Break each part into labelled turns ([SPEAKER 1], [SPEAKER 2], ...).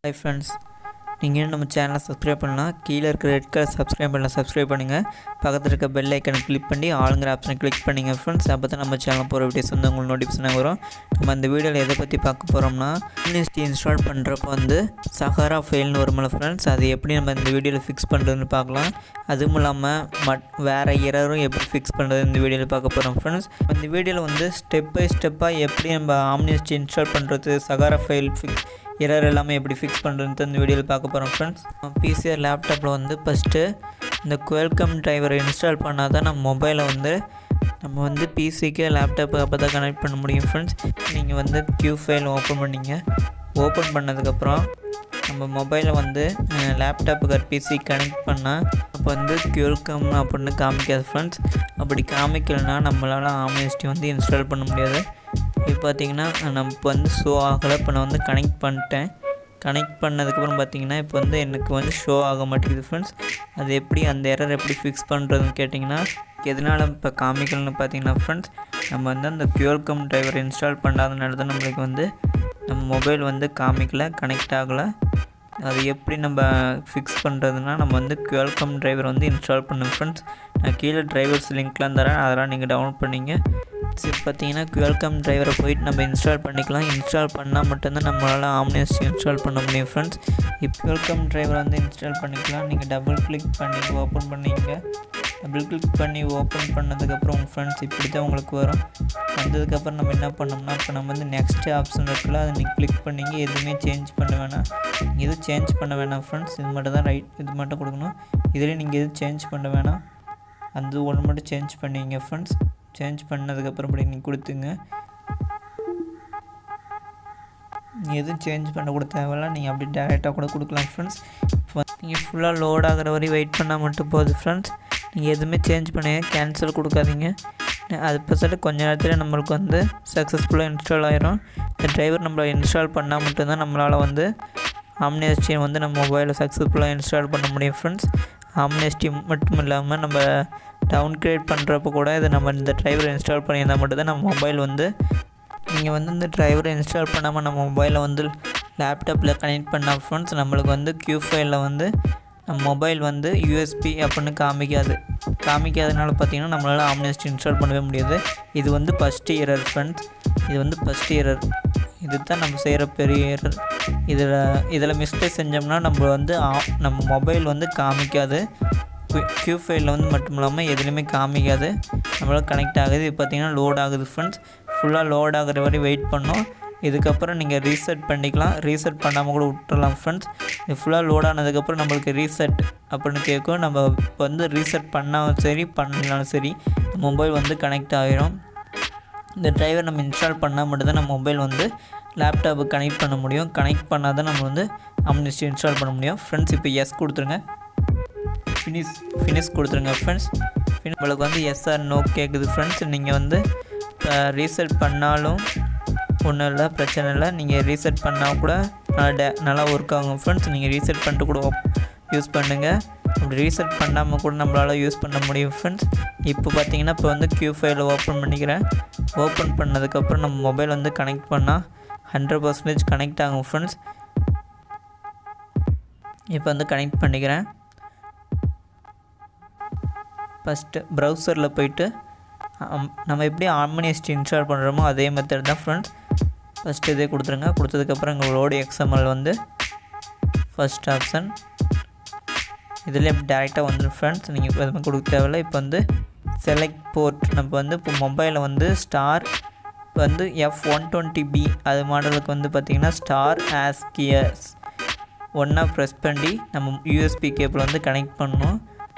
[SPEAKER 1] Hi friends, நீங்கள் நம்ம சேனலை சப்ஸ்கிரைப் பண்ணலாம். கீழே இருக்கிற ரெட் கலர் சப்ஸ்கிரைப் பண்ணுங்கள். பக்கத்தில் இருக்க பெல் ஐக்கனை கிளிக் பண்ணி ஆளுங்கிற ஆப்ஷனை கிளிக் பண்ணுங்கள் ஃப்ரெண்ட்ஸ். அப்போ தான் நம்ம சேனல் போகிற வீடியோஸ் வந்து உங்களுக்கு நோட்டிஃபிகேஷனாக வரும். நம்ம இந்த வீடியோவில் எதை பற்றி பார்க்க போகிறோம்னா, OmniSD இன்ஸ்டால் பண்ணுறப்போ வந்து சஹாரா ஃபைல்னு வரும்ல ஃப்ரெண்ட்ஸ், அது எப்படி நம்ம இந்த வீடியோவில் ஃபிக்ஸ் பண்ணுறதுன்னு பார்க்கலாம். அதுவும் இல்லாமல் வேறு எரரும் எப்படி ஃபிக்ஸ் பண்ணுறது இந்த வீடியோவில் பார்க்க போகிறோம் ஃப்ரெண்ட்ஸ். இந்த வீடியோவில் வந்து ஸ்டெப் பை ஸ்டெப்பாக எப்படி நம்ம OmniSD இன்ஸ்டால் பண்ணுறது, சஹாரா ஃபைல் எரர் எல்லாமே எப்படி ஃபிக்ஸ் பண்ணுறதுன்னு இந்த வீடியோவில் பார்க்க போகிறோம் ஃப்ரெண்ட்ஸ். பிசிஆர் லேப்டாப்பில் வந்து ஃபஸ்ட்டு இந்த குவெல்கம் டிரைவரை இன்ஸ்டால் பண்ணால் தான் நம்ம மொபைலை வந்து நம்ம வந்து பிசிக்கு லேப்டாப்பு அப்போ தான் கனெக்ட் பண்ண முடியும் ஃப்ரெண்ட்ஸ். நீங்கள் வந்து Qfil ஓப்பன் பண்ணிங்க. ஓப்பன் பண்ணதுக்கப்புறம் நம்ம மொபைலை வந்து லேப்டாப்புக்கு பிசி கனெக்ட் பண்ணால் அப்போ வந்து குவெல்கம் அப்படின்னு காமிக்காது ஃப்ரெண்ட்ஸ். அப்படி காமிக்கலைன்னா நம்மளால் OmniSD வந்து இன்ஸ்டால் பண்ண முடியாது. இப்போ பார்த்திங்கன்னா நம்ம இப்போ வந்து ஷோ ஆகலை. இப்போ நான் வந்து கனெக்ட் பண்ணிட்டேன். கனெக்ட் பண்ணதுக்கப்புறம் பார்த்திங்கன்னா இப்போ வந்து எனக்கு வந்து ஷோ ஆக மாட்டேங்குது ஃப்ரெண்ட்ஸ். அது எப்படி அந்த எரர் எப்படி ஃபிக்ஸ் பண்ணுறதுன்னு கேட்டிங்கன்னா, எதனால் இப்போ காமிக்கலன்னு பார்த்திங்கன்னா ஃப்ரெண்ட்ஸ், நம்ம வந்து அந்த குவெல்கம் டிரைவர் இன்ஸ்டால் பண்ணாதனால தான் நம்மளுக்கு வந்து நம்ம மொபைல் வந்து காமிக்கலை, கனெக்ட் ஆகலை. அது எப்படி நம்ம ஃபிக்ஸ் பண்ணுறதுனா, நம்ம வந்து குவெல்கம் டிரைவர் வந்து இன்ஸ்டால் பண்ணுங்க ஃப்ரெண்ட்ஸ். நான் கீழே டிரைவர்ஸ் லிங்க்லாம் தரேன், அதெல்லாம் நீங்கள் டவுன்லோட் பண்ணிங்க. சரி, பார்த்தீங்கன்னா குவெல்கம் டிரைவரை போயிட்டு நம்ம இன்ஸ்டால் பண்ணிக்கலாம். இன்ஸ்டால் பண்ணால் மட்டும்தான் நம்மளால் OmniSD இன்ஸ்டால் பண்ண முடியும் ஃப்ரெண்ட்ஸ். இப்போ குவெல்கம் டிரைவரை வந்து இன்ஸ்டால் பண்ணிக்கலாம். நீங்கள் டபுள் கிளிக் பண்ணி ஓப்பன் பண்ணிங்க. டபுள் கிளிக் பண்ணி ஓப்பன் பண்ணதுக்கப்புறம் ஃப்ரெண்ட்ஸ் இப்படி தான் உங்களுக்கு வரும். வந்ததுக்கப்புறம் நம்ம என்ன பண்ணோம்னா, இப்போ நம்ம வந்து நெக்ஸ்ட் ஆப்ஷன் இருக்குல்ல, அதை நீங்கள் கிளிக் பண்ணிங்க. எதுவுமே சேஞ்ச் பண்ண வேணாம், எதுவும் சேஞ்ச் பண்ண வேணாம் ஃப்ரெண்ட்ஸ். இது மட்டும் தான் இது மட்டும் கொடுக்கணும். இதில் நீங்கள் எதுவும் சேஞ்ச் பண்ண வேணாம், அந்த ஒன்று மட்டும் சேஞ்ச் பண்ணிங்க ஃப்ரெண்ட்ஸ். சேஞ்ச் பண்ணதுக்கப்புறம் இப்படி நீங்கள் கொடுத்துங்க. எதுவும் சேஞ்ச் பண்ண கூட தேவையில்ல, நீங்கள் அப்படி டேரெக்டாக கூட கொடுக்கலாம் ஃப்ரெண்ட்ஸ். இப்போ நீங்கள் ஃபுல்லாக லோட் ஆகிற வரையும் வெயிட் பண்ணால் மட்டும் போகுது ஃப்ரெண்ட்ஸ். நீங்கள் எதுவுமே சேஞ்ச் பண்ணுங்க, கேன்சல் கொடுக்காதீங்க. அது பசட்டு கொஞ்ச நேரத்தில் நம்மளுக்கு வந்து சக்ஸஸ்ஃபுல்லாக இன்ஸ்டால் ஆகிரும். இந்த டிரைவர் நம்ம இன்ஸ்டால் பண்ணால் மட்டும்தான் நம்மளால் வந்து OmniSD வந்து நம்ம மொபைலில் சக்ஸஸ்ஃபுல்லாக இன்ஸ்டால் பண்ண முடியும் ஃப்ரெண்ட்ஸ். OmniSD மட்டும் இல்லாமல் நம்ம டவுன்கிரேட் பண்ணுறப்போ கூட இதை நம்ம இந்த டிரைவரை இன்ஸ்டால் பண்ணியிருந்தால் மட்டும்தான் நம்ம மொபைல் வந்து, நீங்கள் வந்து இந்த டிரைவரை இன்ஸ்டால் பண்ணாமல் நம்ம மொபைலை வந்து லேப்டாப்பில் கனெக்ட் பண்ணால் ஃப்ரெண்ட்ஸ், நம்மளுக்கு வந்து Qfilல வந்து நம்ம மொபைல் வந்து USB அப்படின்னு காமிக்காதனால பார்த்திங்கன்னா நம்மளால் OmniSD இன்ஸ்டால் பண்ணவே முடியாது. இது வந்து ஃபஸ்ட்டு எரர் ஃப்ரெண்ட்ஸ். இது வந்து ஃபஸ்ட்டு எரர். இது தான் நம்ம செய்கிற பெரிய எரர். இதில் மிஸ்டேக் செஞ்சோம்னா நம்ம வந்து நம்ம மொபைல் வந்து காமிக்காது. Qfilல வந்து மட்டும் இல்லாமல் எதுலேயுமே காமிக்காது, நம்மளால் கனெக்ட் ஆகுது. இது பார்த்திங்கன்னா லோட் ஆகுது ஃப்ரெண்ட்ஸ். ஃபுல்லாக லோட் ஆகிற வரை வெயிட் பண்ணோம். இதுக்கப்புறம் நீங்கள் ரீசெட் பண்ணிக்கலாம். ரீசெட் பண்ணாமல் கூட விட்டுறலாம் ஃப்ரெண்ட்ஸ். இது ஃபுல்லாக லோட் ஆனதுக்கப்புறம் நம்மளுக்கு ரீசெட் அப்படின்னு கேட்கும். நம்ம இப்போ வந்து ரீசெட் பண்ணாலும் சரி பண்ணலாலும் சரி மொபைல் வந்து கனெக்ட் ஆகிரும். இந்த டிரைவர் நம்ம இன்ஸ்டால் பண்ணால் மட்டும்தான் நம்ம மொபைல் வந்து லேப்டாப்புக்கு கனெக்ட் பண்ண முடியும். கனெக்ட் பண்ணால் தான் நம்ம வந்து OmniSD இன்ஸ்டால் பண்ண முடியும் ஃப்ரெண்ட்ஸ். இப்போ எஸ் கொடுத்துருங்க, ஃபினிஷ் கொடுத்துருங்க ஃப்ரெண்ட்ஸ். உங்களுக்கு வந்து எஸ் ஆர் நோ கேட்குது ஃப்ரெண்ட்ஸ். நீங்கள் வந்து ரீசெட் பண்ணாலும் ஒன்றும் இல்லை, பிரச்சனை இல்லை. நீங்கள் ரீசெட் பண்ணால் கூட நல்லா ஒர்க் ஆகும் ஃப்ரெண்ட்ஸ். நீங்கள் ரீசெட் பண்ணிட்டு கூட யூஸ் பண்ணுங்கள். அப்படி ரீசெட் பண்ணாமல் கூட நம்மளால் யூஸ் பண்ண முடியும் ஃப்ரெண்ட்ஸ். இப்போ பார்த்தீங்கன்னா இப்போ வந்து Qfil ஓப்பன் பண்ணிக்கிறேன். ஓப்பன் பண்ணதுக்கப்புறம் நம்ம மொபைல் வந்து கனெக்ட் பண்ணால் 100% கனெக்ட் ஆகும் ஃப்ரெண்ட்ஸ். இப்போ வந்து கனெக்ட் பண்ணிக்கிறேன். ஃபஸ்ட்டு ப்ரௌசரில் போய்ட்டு நம்ம எப்படி OmniSD இன்ஸ்டால் பண்ணுறோமோ அதே மெத்தட் தான் ஃப்ரெண்ட்ஸ். ஃபஸ்ட்டு இதே கொடுத்துருங்க. கொடுத்ததுக்கப்புறம் உங்களோட XML வந்து ஃபஸ்ட் ஆப்ஷன் இதில் டேரெக்டாக வந்துடும் ஃப்ரெண்ட்ஸ். நீங்கள் இப்போ எதுவுமே கொடுக்க தேவையில்லை. இப்போ வந்து செலக்ட் போர்ட், நம்ம வந்து இப்போ மொபைலில் வந்து ஸ்டார் வந்து F120B அது மாடலுக்கு வந்து பார்த்திங்கன்னா ஸ்டார் ASCII 1 ப்ரெஸ் பண்ணி நம்ம USB கேபிள் வந்து கனெக்ட் பண்ணணும்.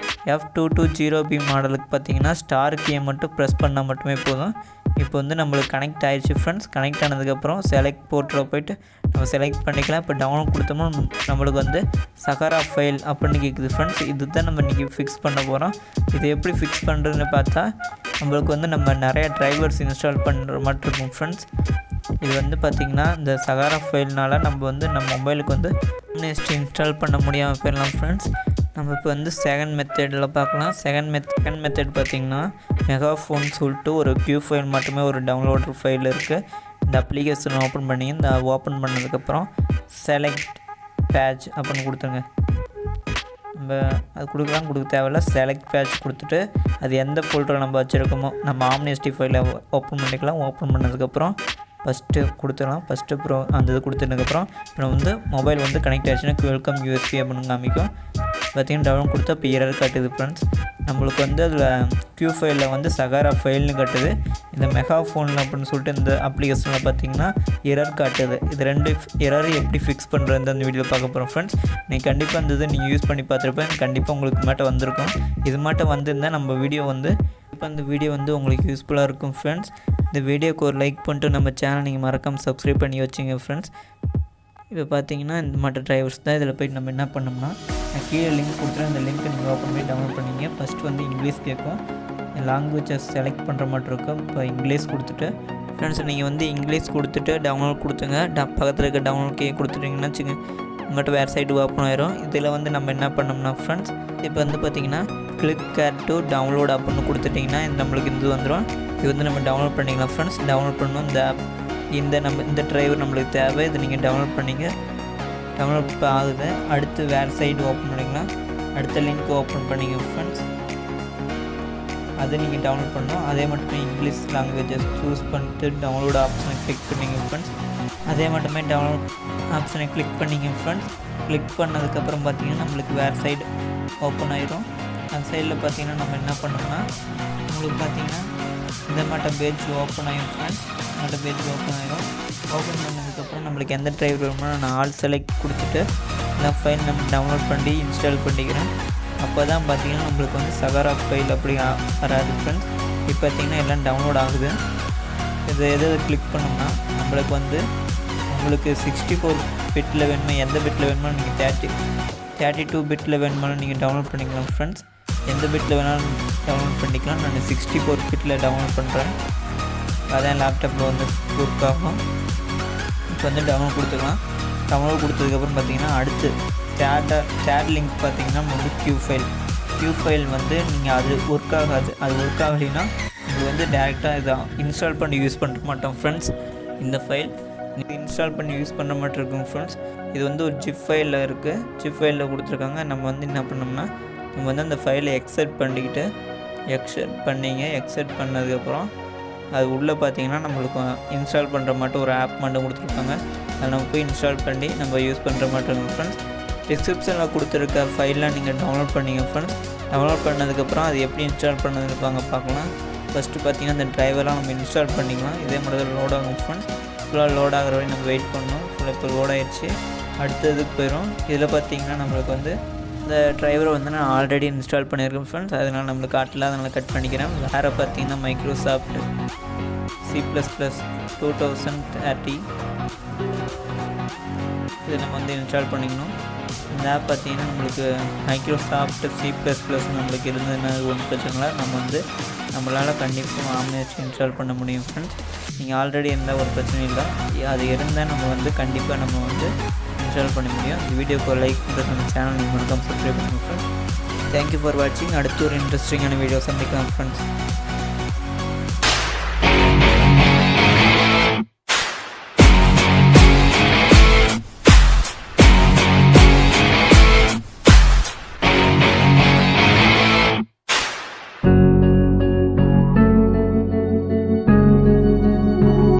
[SPEAKER 1] F220B மாடலுக்கு பார்த்திங்கன்னா ஸ்டார் கீயை மட்டும் ப்ரெஸ் பண்ணால் மட்டுமே போதும். இப்போ வந்து நம்மளுக்கு கனெக்ட் ஆகிடுச்சு ஃப்ரெண்ட்ஸ். கனெக்ட் ஆனதுக்கப்புறம் செலக்ட் போர்ட்டில் போய்ட்டு நம்ம செலக்ட் பண்ணிக்கலாம். இப்போ டவுன்லோட் கொடுத்தோம்னா நம்மளுக்கு வந்து சஹாரா ஃபைல் அப்படின்னு கேட்குது ஃப்ரெண்ட்ஸ். இது தான் நம்ம இன்றைக்கி ஃபிக்ஸ் பண்ண போகிறோம். இது எப்படி ஃபிக்ஸ் பண்ணுறதுன்னு பார்த்தா, நம்மளுக்கு வந்து நம்ம நிறைய டிரைவர்ஸ் இன்ஸ்டால் பண்ணுற மாதிரி இருக்கும் ஃப்ரெண்ட்ஸ். இது வந்து பார்த்திங்கன்னா இந்த சஹாரா ஃபைல்னால் நம்ம வந்து நம்ம மொபைலுக்கு வந்து OmniSD இன்ஸ்டால் பண்ண முடியாமல் போயிடலாம் ஃப்ரெண்ட்ஸ். நம்ம இப்போ வந்து செகண்ட் மெத்தடில் பார்க்கலாம். செகண்ட் மெத்தட் பார்த்திங்கன்னா மெகாஃபோன் சொல்லிட்டு ஒரு Qfil மட்டுமே ஒரு டவுன்லோடர் ஃபைல் இருக்குது. இந்த அப்ளிகேஷன் ஓப்பன் பண்ணி இந்த ஓப்பன் பண்ணதுக்கப்புறம் செலக்ட் பேட்ச் அப்படின்னு கொடுத்துருங்க. நம்ம அது கொடுக்க தேவையில்ல. செலக்ட் பேட்ச் கொடுத்துட்டு அது எந்த ஃபோல்டரில் நம்ம வச்சுருக்கோமோ நம்ம OmniSD ஃபைலை ஓப்பன் பண்ணிக்கலாம். ஓப்பன் பண்ணதுக்கப்புறம் ஃபஸ்ட்டு கொடுத்துடலாம். ஃபஸ்ட்டு அப்புறம் அந்த இது கொடுத்ததுக்கப்புறம் இப்போ வந்து மொபைல் வந்து கனெக்ட் ஆகிடுச்சுன்னா வெல்கம் USB அப்படின்னு காமிக்கும். பார்த்திங்கன்னா டவுன்லோட் கொடுத்தா இப்போ எரர் காட்டுது ஃப்ரெண்ட்ஸ். நம்மளுக்கு வந்து அதில் Qfil வந்து சகாரா ஃபைல்னு காட்டுது. இந்த மெகா ஃபோனில் அப்படின்னு சொல்லிட்டு இந்த அப்ளிகேஷனில் பார்த்திங்கன்னா எரர் காட்டுது. இது 2 எரர் எப்படி ஃபிக்ஸ் பண்ணுறது அந்த வீடியோ பார்க்க போகிறோம் ஃப்ரெண்ட்ஸ். நீங்கள் கண்டிப்பாக அந்த இதை நீங்கள் யூஸ் பண்ணி பார்த்துருப்பேன். கண்டிப்பாக உங்களுக்கு மாட்டம் வந்திருக்கும். இது மாட்டம் வந்திருந்தால் நம்ம வீடியோ வந்து இப்போ அந்த வீடியோ வந்து உங்களுக்கு யூஸ்ஃபுல்லாக இருக்கும் ஃப்ரெண்ட்ஸ். இந்த வீடியோக்கு ஒரு லைக் பண்ணிட்டு நம்ம சேனல் நீங்கள் மறக்காமல் சப்ஸ்கிரைப் பண்ணி வச்சுங்க ஃப்ரெண்ட்ஸ். இப்போ பார்த்தீங்கன்னா இந்த மற்ற டிரைவர்ஸ் தான். இதில் போய்ட்டு நம்ம என்ன பண்ணோம்னா கீழே லிங்க் கொடுத்துட்டு அந்த லிங்க்கை நீங்கள் ஓப்பன் பண்ணி டவுன்லோட் பண்ணிங்க. ஃபஸ்ட்டு வந்து இங்கிலீஷ் கேட்கும். லாங்குவேஜை செலக்ட் பண்ணுற மாதிரி இருக்கும். இப்போ இங்கிலீஷ் கொடுத்துட்டு ஃப்ரெண்ட்ஸ் நீங்கள் வந்து இங்கிலீஷ் கொடுத்துட்டு டவுன்லோட் கொடுத்துங்க. பக்கத்தில் இருக்க டவுன்லோட் கே கொடுத்துட்டிங்கன்னா வச்சுங்க உங்கள்கிட்ட வேறு சைடு ஓப்பன் ஆயிரும். இதில் வந்து நம்ம என்ன பண்ணோம்னா ஃப்ரெண்ட்ஸ் இப்போ வந்து பார்த்திங்கன்னா கிளிக் கேர் டு டவுன்லோட் அப்படின்னு கொடுத்துட்டிங்கன்னா நம்மளுக்கு இது வந்துடும். இது வந்து நம்ம டவுன்லோட் பண்ணிக்கலாம் ஃப்ரெண்ட்ஸ். டவுன்லோட் பண்ணணும் இந்த ஆப். இந்த டிரைவர் நம்மளுக்கு தேவை. இது நீங்கள் டவுன்லோட் பண்ணிங்க. டவுன்லோட் இப்போ ஆகுது. அடுத்து வேறு சைடு ஓப்பன் பண்ணிக்கலாம். அடுத்த லிங்க் ஓப்பன் பண்ணிங்க ஃப்ரெண்ட்ஸ். அதை நீங்கள் டவுன்லோட் பண்ணணும். அதே மட்டுமே இங்கிலீஷ் லாங்குவேஜஸ் சூஸ் பண்ணிட்டு டவுன்லோட் ஆப்ஷனை கிளிக் பண்ணிங்க ஃப்ரெண்ட்ஸ். அதே மட்டுமே டவுன்லோட் ஆப்ஷனை கிளிக் பண்ணிங்க ஃப்ரெண்ட்ஸ். கிளிக் பண்ணதுக்கப்புறம் பார்த்திங்கன்னா நம்மளுக்கு வேறு சைடு ஓப்பன் ஆயிரும். அந்த சைடில் பார்த்திங்கன்னா நம்ம என்ன பண்ணோம்னா உங்களுக்கு பார்த்திங்கன்னா இந்த மாட்டம் பேஜ் ஓப்பன் ஆகிடும் ஃப்ரெண்ட்ஸ். இந்த பேஜ் ஓப்பன் ஆகிடும். ஓப்பன் பண்ணதுக்கப்புறம் நம்மளுக்கு எந்த டிரைவர் வேணுமோ நான் ஆல் செலக்ட் கொடுத்துட்டு இந்த ஃபைல் நம்ம டவுன்லோட் பண்ணி இன்ஸ்டால் பண்ணிக்கிறேன். அப்போ தான் பார்த்திங்கன்னா நம்மளுக்கு வந்து சகாரா ஃபைல் அப்படி வராது ஃப்ரெண்ட்ஸ். இப்போ பார்த்திங்கன்னா எல்லாம் டவுன்லோட் ஆகுது. இதை எதை கிளிக் பண்ணோம்னா நம்மளுக்கு வந்து உங்களுக்கு 64 பிட்டில் வேணுமோ எந்த பிட்டில் வேணுமோ நீங்கள் 32 பிட்டில் வேணுமாலும் நீங்கள் டவுன்லோட் பண்ணிக்கலாம் ஃப்ரெண்ட்ஸ். எந்த பிட்டில் வேணாலும் டவுன்லோட் பண்ணிக்கலாம். நான் 64 பிட்டில் டவுன்லோட் பண்ணுறேன். அதான் லேப்டாப்பில் வந்து ஒர்க் ஆகும். இப்போ வந்து டவுன்லோட் கொடுத்துக்கலாம். டவுன்லோட் கொடுத்ததுக்கப்புறம் பார்த்திங்கன்னா அடுத்து சேட் லிங்க் பார்த்திங்கன்னா வந்து Qfil வந்து நீங்கள் அது ஒர்க் ஆகாது. அது ஒர்க் ஆகலைன்னா இது வந்து டேரெக்டாக இதை இன்ஸ்டால் பண்ணி யூஸ் பண்ண மாட்டோம் ஃப்ரெண்ட்ஸ். இந்த ஃபைல் இன்ஸ்டால் பண்ணி யூஸ் பண்ண மாட்டோம் இருக்கும் ஃப்ரெண்ட்ஸ். இது வந்து ஒரு ஜிப் ஃபைலில் இருக்குது. ஜிப் ஃபைலில் கொடுத்துருக்காங்க. நம்ம வந்து என்ன பண்ணோம்னா நம்ம வந்து அந்த ஃபைலை எக்ஸ்ட்ராக்ட் பண்ணிக்கிட்டு எக்ஸ்ட்ராக்ட் பண்ணதுக்கப்புறம் அது உள்ளே பார்த்திங்கன்னா நம்மளுக்கு இன்ஸ்டால் பண்ணுற மட்டும் ஒரு ஆப் மட்டும் கொடுத்துருக்காங்க. அதை நம்ம போய் இன்ஸ்டால் பண்ணி நம்ம யூஸ் பண்ணுற மட்டும் இருக்கும் ஃப்ரெண்ட்ஸ். டிஸ்கிரிப்ஷனில் கொடுத்துருக்க ஃபைல்லாம் நீங்கள் டவுன்லோட் பண்ணிங்க ஃப்ரெண்ட்ஸ். டவுன்லோட் பண்ணதுக்கப்புறம் அது எப்படி இன்ஸ்டால் பண்ணதுன்னு பார்க்கலாம். ஃபஸ்ட்டு பார்த்திங்கன்னா அந்த டிரைவரெலாம் நம்ம இன்ஸ்டால் பண்ணிக்கலாம். இதே மாதிரி தான் லோட் ஆகும் ஃப்ரெண்ட்ஸ். ஃபுல்லாக லோட் ஆகிற வரை நம்ம வெயிட் பண்ணணும். ஃபுல்லாக இப்போ லோட் ஆகிடுச்சு. அடுத்ததுக்கு போயிடும். இதில் பார்த்திங்கன்னா நம்மளுக்கு வந்து இந்த டிரைவரை வந்து நான் ஆல்ரெடி இன்ஸ்டால் பண்ணியிருக்கேன் ஃப்ரெண்ட்ஸ். அதனால் நம்மளுக்கு காட்டல, அதனால் கட் பண்ணிக்கிறேன். வேறு பார்த்திங்கன்னா மைக்ரோசாஃப்ட் C++ 2030 இது நம்ம வந்து இன்ஸ்டால் பண்ணிக்கணும். இந்த ஆப் பார்த்திங்கன்னா நம்மளுக்கு மைக்ரோசாஃப்ட் C++ நம்மளுக்கு இருந்ததுன்னா ஒன்றும் பிரச்சனை இல்லை. நம்ம வந்து நம்மளால் கண்டிப்பாக OmniSD இன்ஸ்டால் பண்ண முடியும் ஃப்ரெண்ட்ஸ். நீங்கள் ஆல்ரெடி இருந்தால் ஒரு பிரச்சனையும் இல்லை. அது இருந்தால் நம்ம வந்து கண்டிப்பாக நம்ம வந்து இன்ஸ்டால் பண்ண முடியும். இந்த வீடியோக்கு ஒரு லைக் பண்ணுறது நம்ம சேனல் நீங்கள் மறக்காமல் சப்ஸ்கிரைப் பண்ணுங்கள் ஃப்ரெண்ட்ஸ். தேங்க்யூ ஃபார் வாட்சிங். அடுத்து ஒரு இன்ட்ரெஸ்டிங்கான வீடியோ சந்திக்கலாம் ஃப்ரெண்ட்ஸ்.